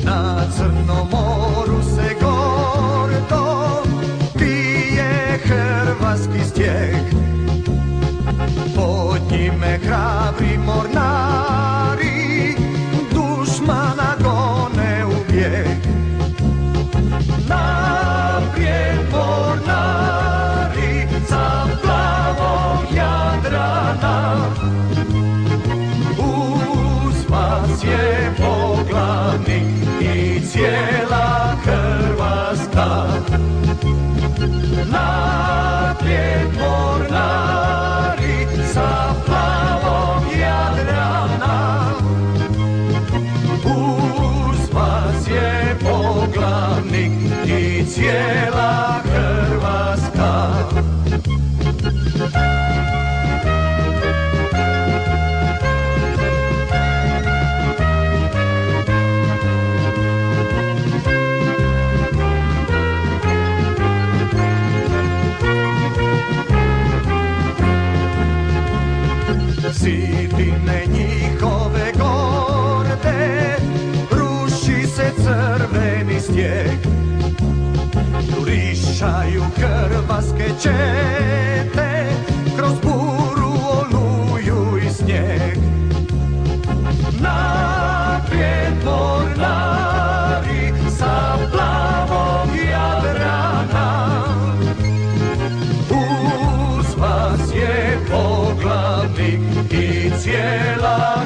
Na Crnom moru se gordo pije hrvatski stijeg, pod njime hrabri mornari dušmana gone u bijeg. Naprijed mornari sa plavog Jadrana, uz vas je poglavnik i cijela Hrvatska. Naprijed mornari sa plavog Jadrana, uz vas je poglavnik i cijela Hrvatska. Zidine njihove gorde, ruši se crveni stijeg, jurišaju hrvatske čete kroz buru, oluju i snijeg. Naprijed mornari sa plavog Jadrana, uz vas je poglavnik i cijela